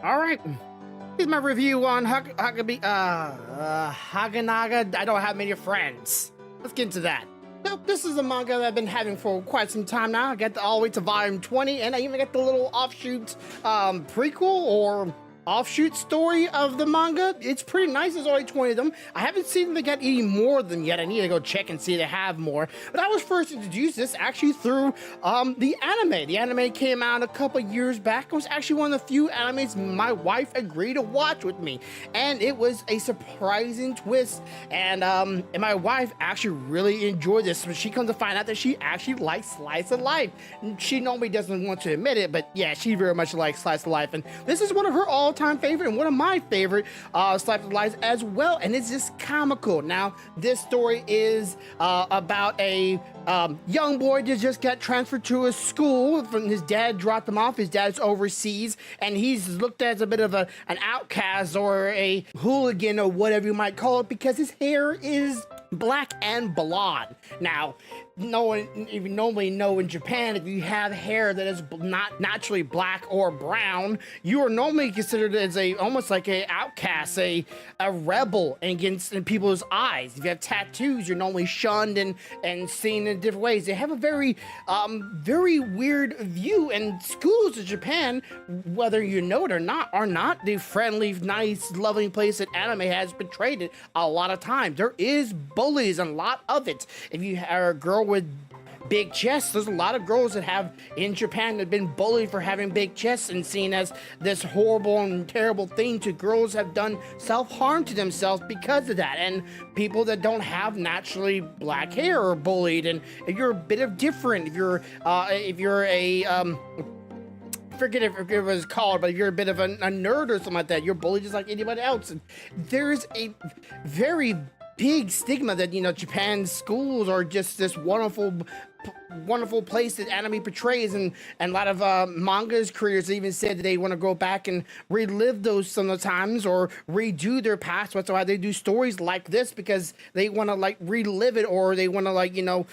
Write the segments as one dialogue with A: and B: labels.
A: All right. Here's my review on Haganaga. I don't have many friends. Let's get into that. Now, this is a manga that I've been having for quite some time now. I got all the way to volume 20, and I even got the little offshoot prequel or offshoot story of the manga. It's pretty nice. There's only 20 of them. I haven't seen them get any more of them yet. I need to go check and see if they have more. But I was first introduced to this actually through the anime. The anime came out a couple years back. It was actually one of the few animes my wife agreed to watch with me. And it was a surprising twist. And my wife actually really enjoyed this. But she comes to find out that she actually likes slice of life. She normally doesn't want to admit it, but yeah, she very much likes slice of life. And this is one of her all-time favorite and one of my favorite slice of life as well, and it's just comical. Now, this story is about a young boy that just got transferred to a school. From his dad dropped him off. His dad's overseas, and he's looked at as a bit of an outcast or a hooligan or whatever you might call it because his hair is black and blonde. Now, no one even normally know in Japan, if you have hair that is not naturally black or brown, you are normally considered as almost like a outcast, a rebel against in people's eyes. If you have tattoos, you're normally shunned and seen in different ways. They have a very weird view, and schools in Japan, whether you know it or not, are not the friendly, nice, loving place that anime has portrayed it a lot of times. There is bullies and a lot of it. If you are a girl with big chests, there's a lot of girls that have in Japan that have been bullied for having big chests and seen as this horrible and terrible thing. To girls have done self-harm to themselves because of that, and people that don't have naturally black hair are bullied. And if you're a bit of different, if you're a forget if it was called, but if you're a bit of a nerd or something like that, you're bullied just like anybody else. And there's a very big stigma that, you know, Japan's schools are just this wonderful place that anime portrays, and a lot of manga's creators even said that they want to go back and relive those sometimes or redo their past. That's why they do stories like this, because they want to like relive it, or they want to like, you know,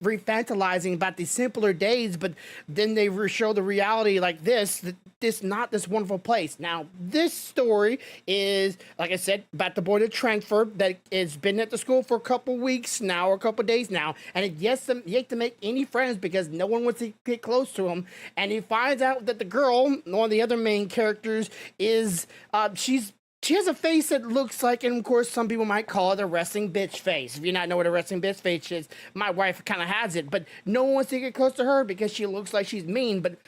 A: re-fantasizing about the simpler days, but then they show the reality like this, that this not this wonderful place. Now, this story is, like I said, about the boy that transferred, that has been at the school for a couple weeks now, or a couple days now, and it yet to make any friends because no one wants to get close to him. And he finds out that the girl, one of the other main characters, is she has a face that looks like, and of course some people might call it a resting bitch face. If you not know what a resting bitch face is, my wife kind of has it, but no one wants to get close to her because she looks like she's mean. But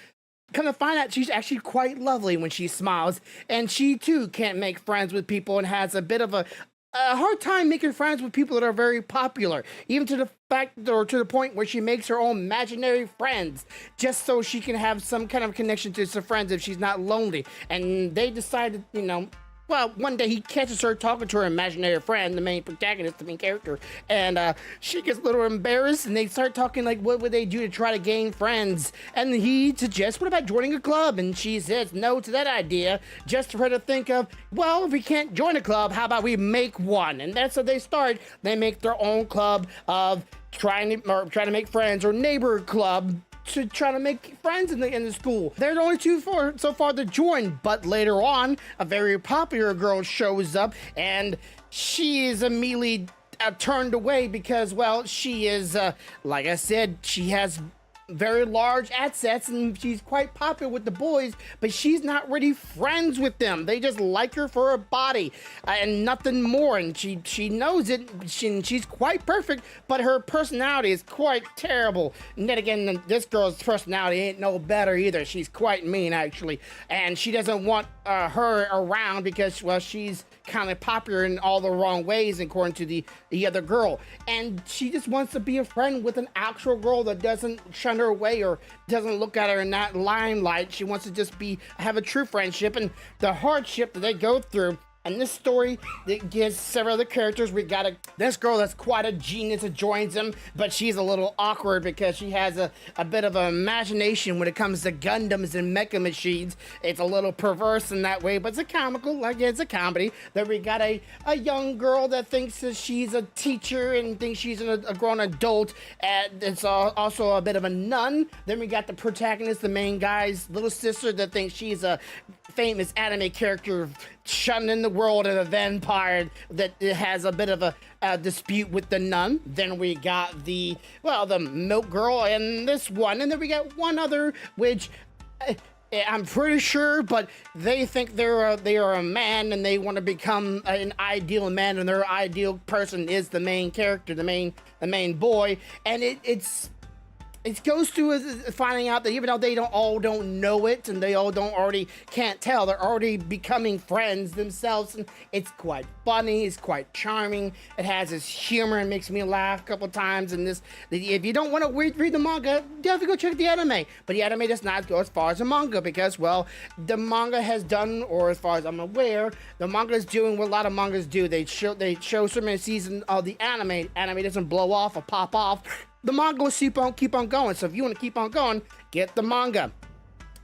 A: come to find out, she's actually quite lovely when she smiles, and she too can't make friends with people and has a bit of a hard time making friends with people that are very popular, even to the fact, or to the point where she makes her own imaginary friends just so she can have some kind of connection to some friends if she's not lonely. And they decided, you know, well, one day he catches her talking to her imaginary friend, the main protagonist, the main character, and she gets a little embarrassed, and they start talking like, what would they do to try to gain friends? And he suggests, what about joining a club? And she says no to that idea, just for her to think of, well, if we can't join a club, how about we make one? And that's how they start. They make their own club of trying to make friends, or neighbor club, to try to make friends in the school. There's only two so far to join, but later on, a very popular girl shows up, and she is immediately turned away because, well, she is, like I said, she has very large assets and she's quite popular with the boys, but she's not really friends with them. They just like her for her body and nothing more, and she knows it. She's quite perfect, but her personality is quite terrible. And then again, this girl's personality ain't no better either. She's quite mean, actually, and she doesn't want her around because, well, she's kind of popular in all the wrong ways according to the other girl, and she just wants to be a friend with an actual girl that doesn't shun her away or doesn't look at her in that limelight. She wants to just have a true friendship, and the hardship that they go through And this story that gives several other characters. We got this girl that's quite a genius that joins them, but she's a little awkward because she has a bit of an imagination when it comes to Gundams and mecha machines. It's a little perverse in that way, but it's a comical, like it's a comedy. Then we got a young girl that thinks that she's a teacher and thinks she's a grown adult, and it's also a bit of a nun. Then we got the protagonist, the main guy's little sister that thinks she's a famous anime character shunned in the world and a vampire that has a bit of a dispute with the nun. Then we got the milk girl and this one, and then we got one other which I'm pretty sure, but they think they are a man and they want to become an ideal man, and their ideal person is the main character, the main boy, and it goes through finding out that even though they don't know it and they all can't tell, they're already becoming friends themselves, and it's quite funny, it's quite charming, it has this humor and makes me laugh a couple times. And if you don't want to read the manga, definitely go check the anime, but the anime does not go as far as the manga because, well, the manga has done, or as far as I'm aware, the manga is doing what a lot of mangas do. They show so many seasons of the anime doesn't blow off or pop off. The manga will keep on going. So if you want to keep on going, get the manga.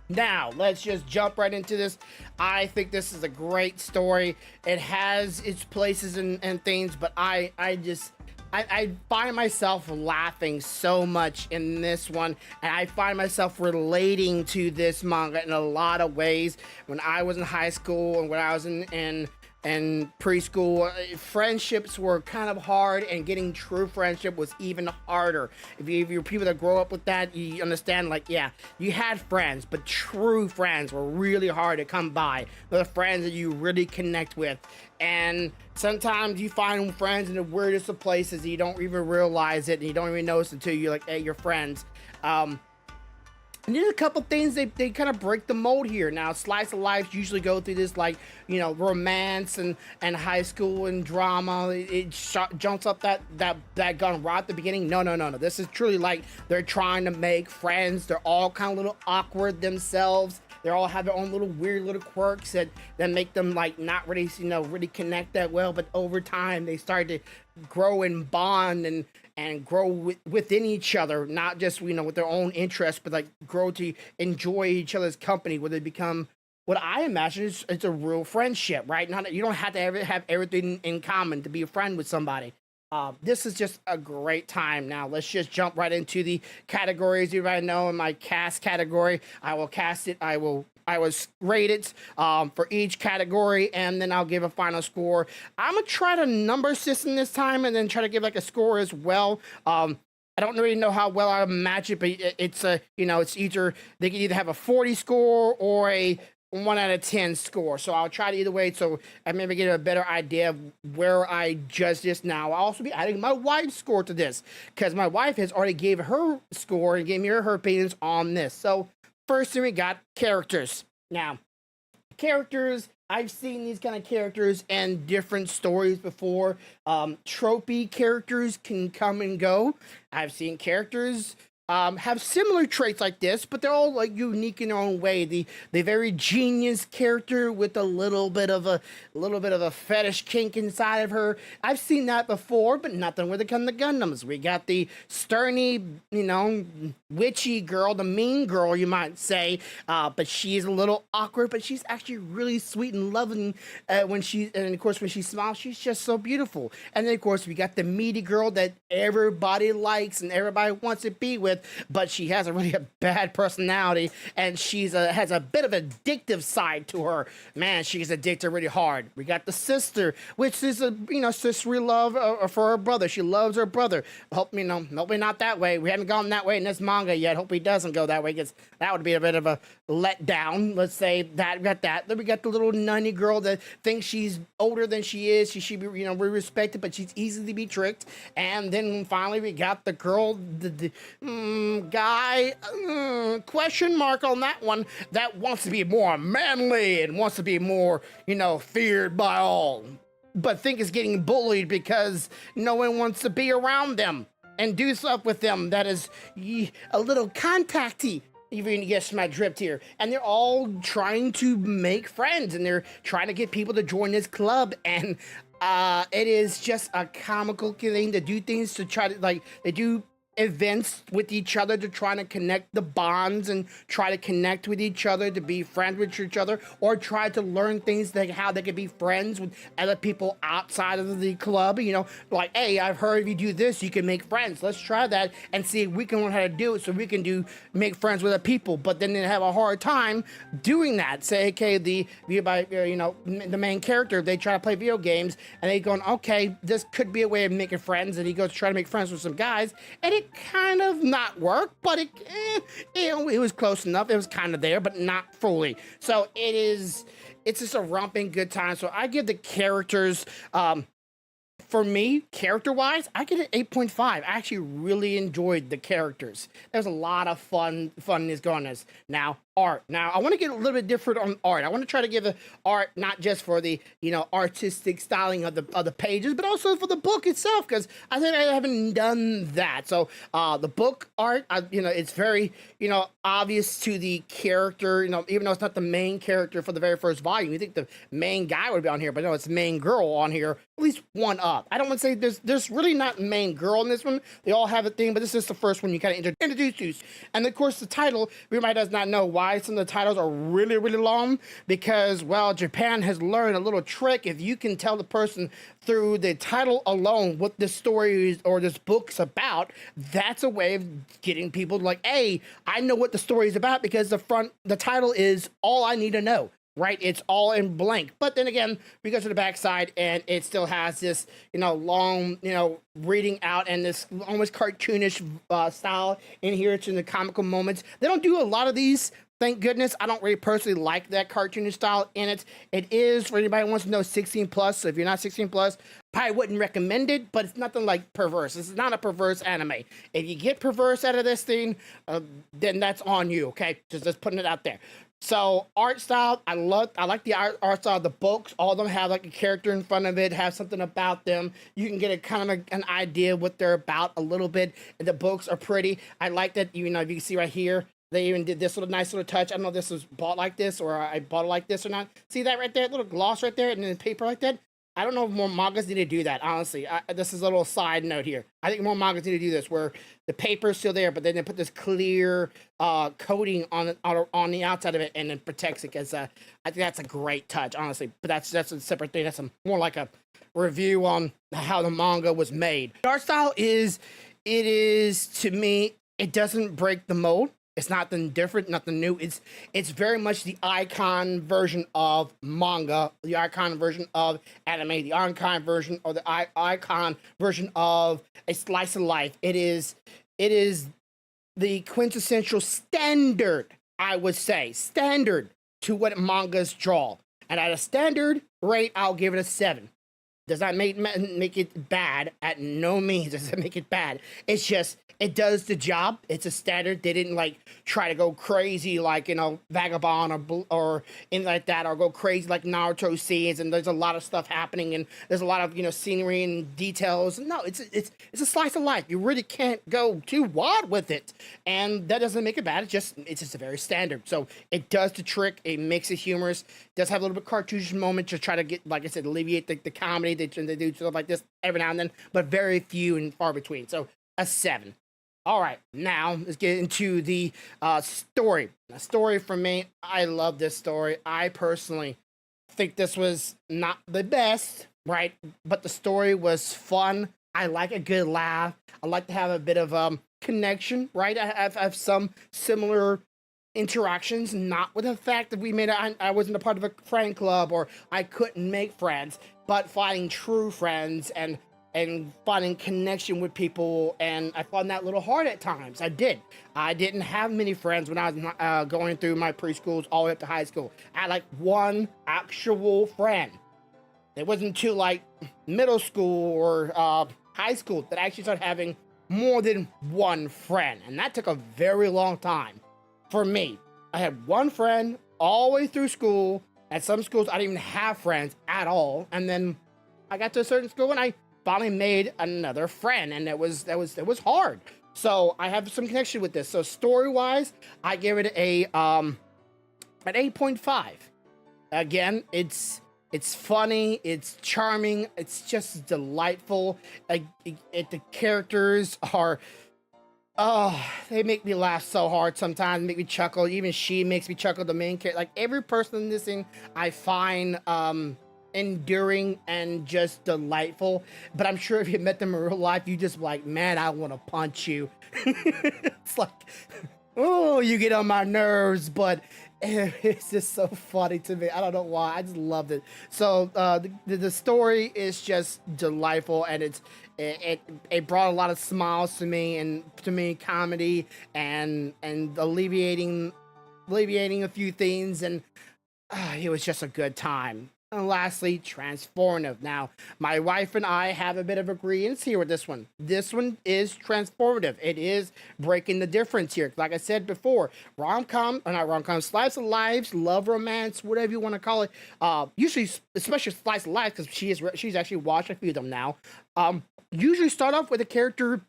A: Now, let's just jump right into this. I think this is a great story. It has its places and things, but I find myself laughing so much in this one, and I find myself relating to this manga in a lot of ways. When I was in high school and when I was in preschool, friendships were kind of hard, and getting true friendship was even harder. If you're people that grow up with that, you understand, like, yeah, you had friends, but true friends were really hard to come by. The friends that you really connect with. And sometimes you find friends in the weirdest of places, and you don't even realize it, and you don't even notice until you're like, hey, you're friends. And there's a couple things they kind of break the mold here. Now, slice of life usually go through this, like, you know, romance and high school and drama. It jumps up that gun right at the beginning. No. This is truly like they're trying to make friends. They're all kind of a little awkward themselves. They all have their own little weird little quirks that make them like not really, really connect that well. But over time, they start to grow and bond and grow within each other, not just, with their own interests, but like grow to enjoy each other's company, where they become what I imagine is it's a real friendship, right? You don't have to have everything in common to be a friend with somebody. This is just a great time. Now, let's just jump right into the categories. You already know in my cast category, I will cast it. I will rate it for each category, and then I'll give a final score. I'm gonna try the number system this time, and then try to give like a score as well. I don't really know how well I match it, but it's it's either they can either have a 40 score or a 1 out of 10 score. So I'll try it either way, so I maybe get a better idea of where I judge this now. I'll also be adding my wife's score to this, because my wife has already gave her score and gave me her opinions on this. So first thing, we got characters. Now, characters, I've seen these kind of characters in different stories before. Tropey characters can come and go. I've seen characters have similar traits like this, but they're all like unique in their own way. The very genius character with a little bit of a fetish kink inside of her. I've seen that before, but nothing when it comes to Gundams. We got the sterny, witchy girl, the mean girl, you might say, but she's a little awkward, but she's actually really sweet and loving and of course when she smiles, she's just so beautiful. And then of course we got the meaty girl that everybody likes and everybody wants to be with, but she has a really bad personality, and she's has a bit of addictive side to her. Man, she's addicted really hard. We got the sister, which is sisterly love for her brother. She loves her brother. Hopefully not that way. We haven't gone that way in this manga yet. Hope he doesn't go that way, because that would be a bit of a letdown. Let's say that. We got that. Then we got the little nunny girl that thinks she's older than she is. She should be respected, but she's easy to be tricked. And then finally we got the girl, the guy, question mark on that one, that wants to be more manly and wants to be more, feared by all, but think is getting bullied because no one wants to be around them and do stuff with them that is a little contacty. Even you get my drift here, and they're all trying to make friends, and they're trying to get people to join this club, and it is just a comical thing to do things to try to like they do events with each other to try to connect the bonds and try to connect with each other to be friends with each other or try to learn things like how they could be friends with other people outside of the club, you know, like, hey, I've heard if you do this you can make friends, let's try that and see if we can learn how to do it so we can make friends with other people. But then they have a hard time doing that. Say, okay, the main character, they try to play video games and they going, okay, this could be a way of making friends, and he goes to try to make friends with some guys and it kind of not work, but it was close enough. It was kind of there, but not fully. So it's just a romping good time. So I give the characters, for me, character-wise, I get an 8.5. I actually really enjoyed the characters. There's a lot of funness going on this. Now, art. Now, I want to get a little bit different on art. I want to try to give the art not just for the, artistic styling of the pages, but also for the book itself, because I think I haven't done that. So, the book art, it's very, obvious to the character, even though it's not the main character for the very first volume. You think the main guy would be on here, but no, it's the main girl on here, at least one up. I don't want to say there's really not main girl in this one. They all have a thing, but this is the first one you kind of introduce to. And of course, the title, everybody does not know why some of the titles are really, really long, because, well, Japan has learned a little trick. If you can tell the person through the title alone what this story is or this book's about, that's a way of getting people like, hey, I know what the story is about because the title is all I need to know. Right, it's all in blank. But then again, we go to the backside, and it still has this, long, reading out and this almost cartoonish style in here to the comical moments. They don't do a lot of these. Thank goodness. I don't really personally like that cartoonish style in it. It is, for anybody who wants to know, 16 plus. So if you're not 16 plus, I wouldn't recommend it, but it's nothing like perverse. This is not a perverse anime. If you get perverse out of this thing, then that's on you, okay? Just putting it out there. So art style, I like the art style of the books. All of them have like a character in front of it, have something about them. You can get a kind of an idea what they're about a little bit. And the books are pretty. I like that, if you can see right here, they even did this little nice little touch. I don't know if this was bought like this or I bought it like this or not. See that right there? Little gloss right there and then paper like that. I don't know if more mangas need to do that, honestly. This is a little side note here. I think more mangas need to do this, where the paper's still there, but then they put this clear coating on the outside of it and then protects it. Because I think that's a great touch, honestly. But that's a separate thing. That's more like a review on how the manga was made. The art style is to me, it doesn't break the mold. It's nothing different, nothing new. It's very much the icon version of manga, the icon version of anime, the icon version or the icon version of a slice of life. It is the quintessential standard, I would say, standard to what mangas draw. And at a standard rate, I'll give it a 7. Does not make it bad. At no means does it make it bad. It's just, it does the job. It's a standard. They didn't like try to go crazy like, Vagabond or anything like that, or go crazy like Naruto scenes. And there's a lot of stuff happening, and there's a lot of, scenery and details. No, it's a slice of life. You really can't go too wild with it. And that doesn't make it bad. It's just a very standard. So it does the trick. It makes it humorous. It does have a little bit cartoonish moment to try to get, like I said, alleviate the comedy. They do stuff like this every now and then, but very few and far between. So a 7. All right, now let's get into the story. The story for me, I love this story. I personally think this was not the best, right? But the story was fun. I like a good laugh. I like to have a bit of connection, right? I have some similar interactions, not with the fact that I wasn't a part of a friend club or I couldn't make friends, but finding true friends and finding connection with people. And I found that a little hard at times. I didn't have many friends when I was going through my preschools all the way up to high school. I had like one actual friend. It wasn't until like middle school or high school that I actually started having more than one friend. And that took a very long time for me. I had one friend all the way through school. At some schools, I didn't even have friends at all. And then I got to a certain school and I finally made another friend, and it was hard. So I have some connection with this. So story wise, I give it a an 8.5. Again, it's funny, it's charming, it's just delightful. The characters are, oh, they make me laugh so hard sometimes, make me chuckle. Even she makes me chuckle. The main character, like every person in this thing, I find enduring and just delightful. But I'm sure if you met them in real life, you just like, man, I want to punch you. It's like, oh, you get on my nerves, but it's just so funny to me. I don't know why. I just loved it. So the story is just delightful, and it brought a lot of smiles to me, and to me comedy and alleviating a few things, and it was just a good time. And lastly, transformative. Now, my wife and I have a bit of agreement here with this one. This one is transformative. It is breaking the difference here. Like I said before, rom-com, or not rom-com, slice of lives, love romance, whatever you want to call it. Usually, especially slice of life, because she's actually watched a few of them now. Usually start off with a character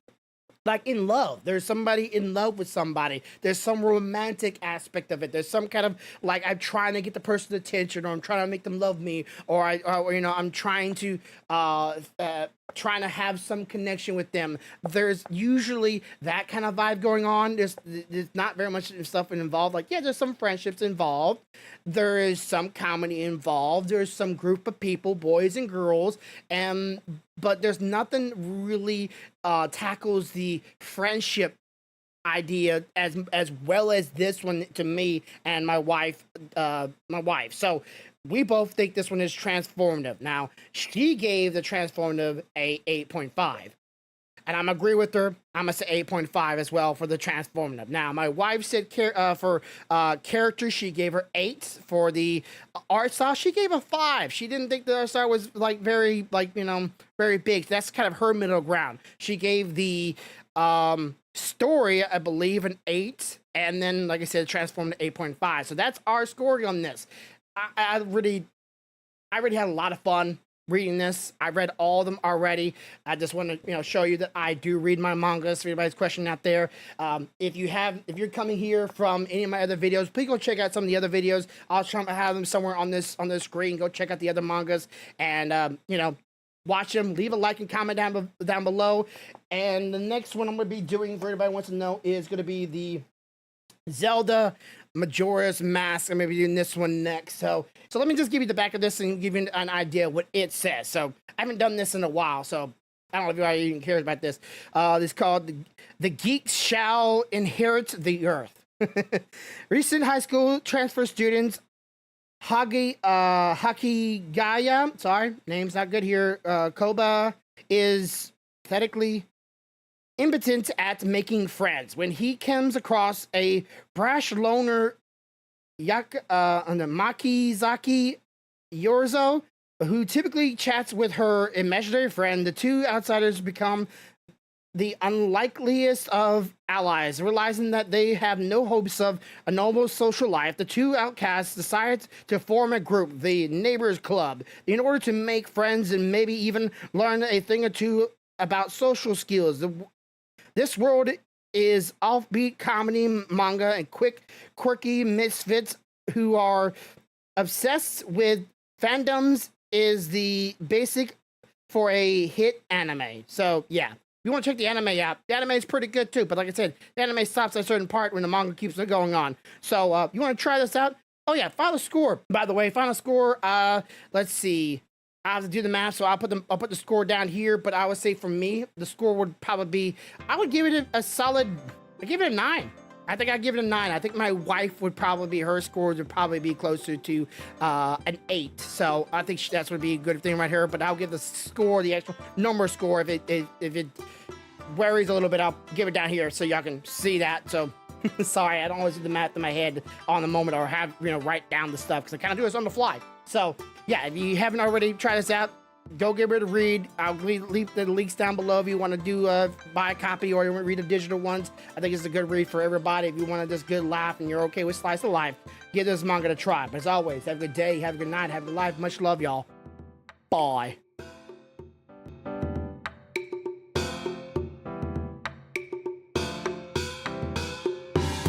A: like in love. There's somebody in love with somebody. There's some romantic aspect of it. There's some kind of like, I'm trying to get the person's attention, or I'm trying to make them love me, or I'm trying to have some connection with them. There's usually that kind of vibe going on. There's not very much stuff involved. Like, yeah, there's some friendships involved. There is some comedy involved. There's some group of people, boys and girls, but there's nothing really tackles the friendship idea as well as this one to me and my wife. So we both think this one is transformative. Now, she gave the transformative a 8.5. And I'm agree with her. I'm gonna say 8.5 as well for the transformative. Now, my wife said for character, she gave her 8. For the art style, she gave a 5. She didn't think the art style was like very very big. That's kind of her middle ground. She gave the story, I believe, an 8, and then, like I said, transformed to 8.5. So that's our scoring on this. I really had a lot of fun reading this. I read all of them already. I just want to show you that I do read my mangas. For everybody's question out there, if you're coming here from any of my other videos, please go check out some of the other videos. I'll try to have them somewhere on this screen. Go check out the other mangas, and watch them. Leave a like and comment down below. And the next one I'm going to be doing, for everybody who wants to know, is going to be the Zelda Majora's Mask. I'm going to be doing this one next. So let me just give you the back of this and give you an idea of what it says. So I haven't done this in a while, so I don't know if anybody even cares about this. It's called The Geeks Shall Inherit the Earth. Recent high school transfer students Hakigaya, sorry, name's not good here. Koba is pathetically impotent at making friends when he comes across a brash loner Makizaki Yorzo, who typically chats with her imaginary friend. The two outsiders become the unlikeliest of allies. Realizing that they have no hopes of a normal social life, the two outcasts decide to form a group, the Neighbors Club, in order to make friends and maybe even learn a thing or two about social skills. This world is offbeat comedy, manga, and quirky misfits who are obsessed with fandoms is the basic for a hit anime. So yeah, you want to check the anime out. The anime is pretty good too, but like I said, the anime stops at a certain part when the manga keeps going on. So you want to try this out? Oh yeah, final score. By the way, final score, let's see. I have to do the math, so I'll put the score down here, but I would say for me, the score would probably be, I would give it a solid, I give it a 9. I think I'd give it a 9. I think my wife would probably be, her scores would probably be closer to an 8. So I think that's would be a good thing right here. But I'll give the score, the actual number score, if it varies a little bit, I'll give it down here so y'all can see that. So sorry, I don't always do the math in my head on the moment, or have write down the stuff, because I kind of do this on the fly. So yeah, if you haven't already tried this out, go give it a read. I'll leave the links down below if you want to do buy a copy, or you want to read the digital ones. I think it's a good read for everybody. If you want to just good laugh and you're okay with slice of life, give this manga a try. But as always, have a good day, have a good night, have a good life. Much love, y'all. Bye.